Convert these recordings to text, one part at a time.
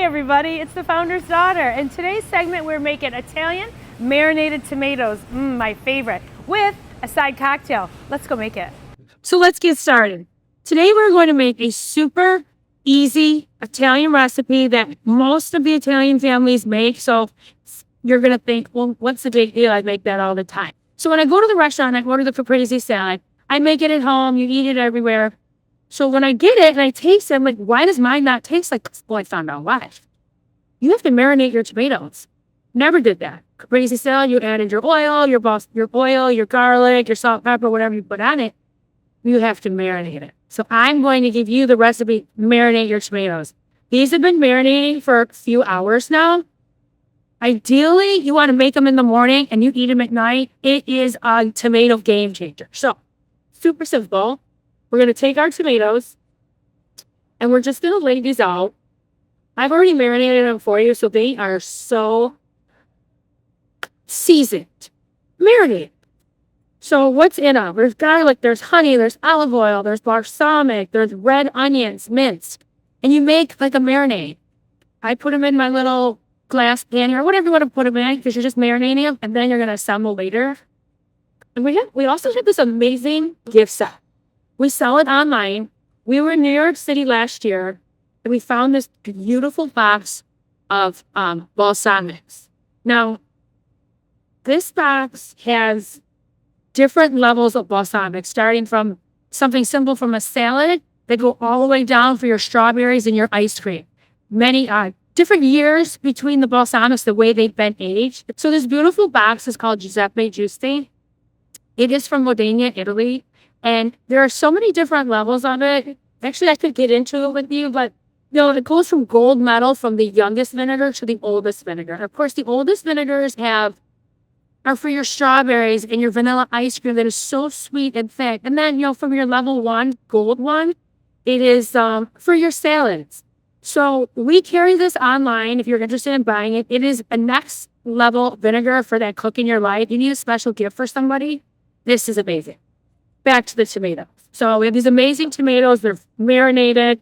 everybody, it's the Founder's Daughter. In today's segment, we're making Italian marinated tomatoes, my favorite, with a side cocktail. Let's go make it. So let's get started. Today we're going to make a super easy Italian recipe that most of the Italian families make. So you're going to think, well, what's the big deal? I make that all the time. So when I go to the restaurant, I order the caprese salad. I make it at home. You eat it everywhere. So when I get it and I taste it, I'm like, why does mine not taste like this? Well, I found out why. You have to marinate your tomatoes. Never did that. Caprese salad, you added your oil, your garlic, your salt, pepper, whatever you put on it. You have to marinate it. So I'm going to give you the recipe, marinate your tomatoes. These have been marinating for a few hours now. Ideally, you want to make them in the morning and you eat them at night. It is a tomato game changer. So, super simple. We're going to take our tomatoes and we're just going to lay these out. I've already marinated them for you, so they are so seasoned. Marinate. So what's in them? There's garlic, there's honey, there's olive oil, there's balsamic, there's red onions, minced. And you make like a marinade. I put them in my little glass pan or whatever you want to put them in because you're just marinating them and then you're going to assemble later. And we also have this amazing gift set. We sell it online. We were in New York City last year, and we found this beautiful box of balsamics. Now, this box has different levels of balsamic, starting from something simple from a salad that go all the way down for your strawberries and your ice cream. Many different years between the balsamics, the way they've been aged. So this beautiful box is called Giuseppe Giusti. It is from Modena, Italy. And there are so many different levels of it. Actually, I could get into it with you, but it goes from gold medal from the youngest vinegar to the oldest vinegar. Of course, the oldest vinegars are for your strawberries and your vanilla ice cream that is so sweet and thick. And then, from your level 1, gold one, it is for your salads. So we carry this online if you're interested in buying it. It is a next level vinegar for that cook in your life. You need a special gift for somebody. This is amazing. Back to the tomatoes. So we have these amazing tomatoes. They're marinated.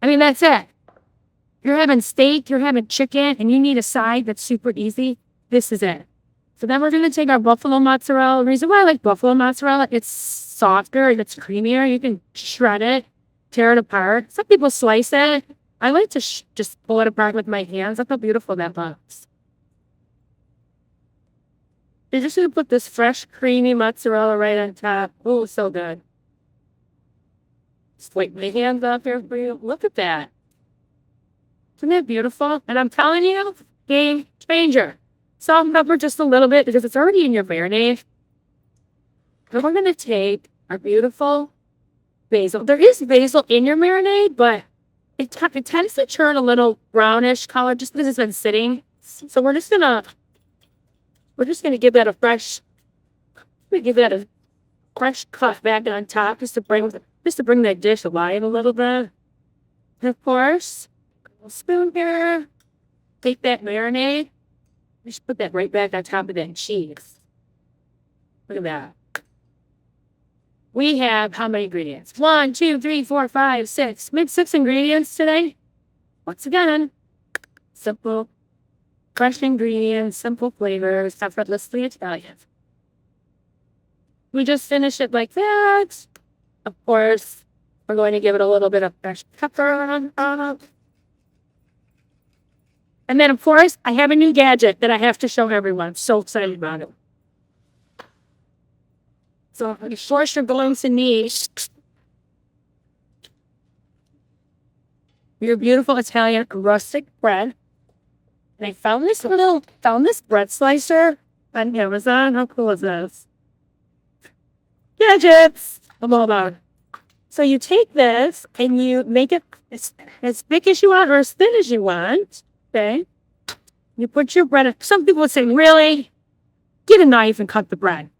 I mean, that's it. You're having steak, you're having chicken, and you need a side that's super easy. This is it. So then we're going to take our buffalo mozzarella. The reason why I like buffalo mozzarella, it's softer, it's creamier. You can shred it, tear it apart. Some people slice it. I like to just pull it apart with my hands. Look how beautiful that looks. You're just going to put this fresh, creamy mozzarella right on top. Oh, so good. Just wipe my hands off here for you. Look at that. Isn't that beautiful? And I'm telling you, game changer. Salt and pepper just a little bit because it's already in your marinade. Then we're going to take our beautiful basil. There is basil in your marinade, but it tends to turn a little brownish color just because it's been sitting. So we're just going to give that a fresh cut back on top just to bring that dish alive a little bit. And of course, a little spoon here. Take that marinade. Just put that right back on top of that cheese. Look at that. We have how many ingredients? 1, 2, 3, 4, 5, 6. We have 6 ingredients today. Once again, simple. Fresh ingredients, simple flavors, effortlessly Italian. We just finish it like that. Of course, we're going to give it a little bit of fresh pepper on top. And then, of course, I have a new gadget that I have to show everyone. I'm so excited about it. So, of course, you're going to need your beautiful Italian rustic bread. And I found this bread slicer on Amazon. How cool is this? Gadgets! I'm all about it. So you take this and you make it as thick as you want or as thin as you want. Okay? You put your bread in. Some people would say, really? Get a knife and cut the bread.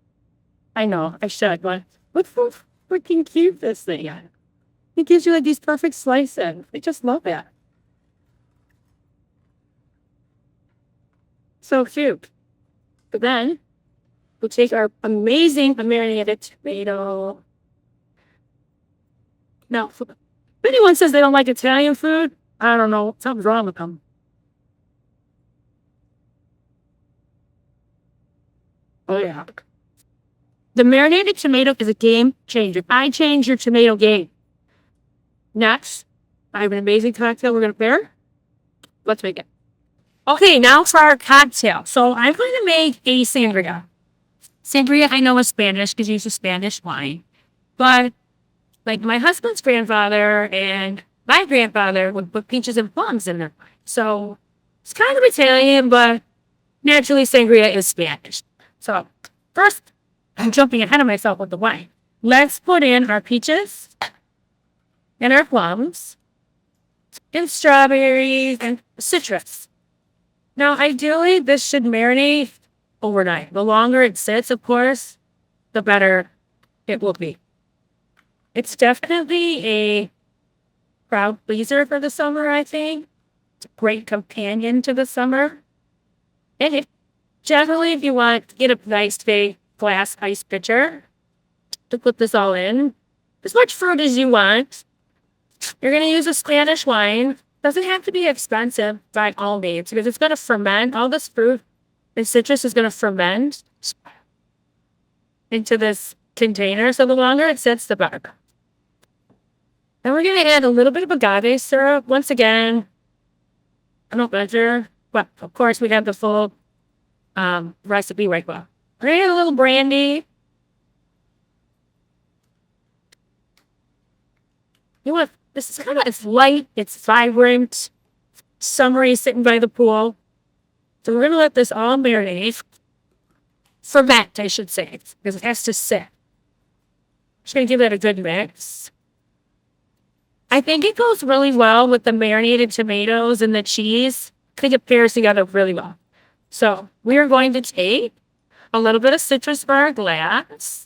I know, I should, but look how freaking cute this thing is. It gives you like these perfect slices. I just love it. So cute. But then we'll take our amazing marinated tomato. Now, if anyone says they don't like Italian food, I don't know. Something's wrong with them. Oh, yeah. The marinated tomato is a game changer. I change your tomato game. Next, I have an amazing cocktail we're going to pair. Let's make it. Okay, now for our cocktail. So I'm going to make a sangria. Sangria, I know is Spanish because you use a Spanish wine. But like my husband's grandfather and my grandfather would put peaches and plums in there. So it's kind of Italian, but naturally sangria is Spanish. So first, I'm jumping ahead of myself with the wine. Let's put in our peaches and our plums and strawberries and citrus. Now, ideally, this should marinate overnight. The longer it sits, of course, the better it will be. It's definitely a crowd pleaser for the summer, I think. It's a great companion to the summer. And generally, if you want to get a nice big glass ice pitcher to put this all in, as much fruit as you want. You're going to use a Spanish wine. Doesn't have to be expensive by all means because it's going to ferment. All this fruit and citrus is going to ferment into this container. So the longer it sits, the better. And we're going to add a little bit of agave syrup. Once again, I don't measure, but of course we have the full recipe right well. We're going to add a little brandy. You want this is kind of, it's light, it's vibrant, summery, sitting by the pool. So we're going to let this all marinate. Ferment, I should say, because it has to sit. Just going to give that a good mix. I think it goes really well with the marinated tomatoes and the cheese. I think it pairs together really well. So we are going to take a little bit of citrus for our glass.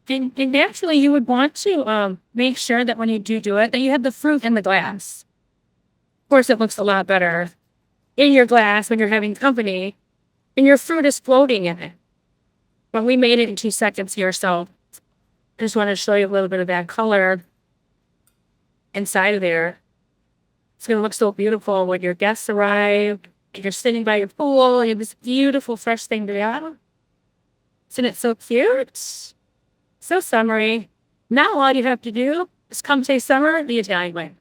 And naturally, you would want to make sure that when you do it, that you have the fruit in the glass. Of course, it looks a lot better in your glass when you're having company, and your fruit is floating in it. But we made it in 2 seconds here, so I just want to show you a little bit of that color inside of there. It's going to look so beautiful when your guests arrive, and you're sitting by your pool, and you have this beautiful, fresh thing to have. Isn't it so cute? So summery. Now all you have to do is come taste summer the Italian way.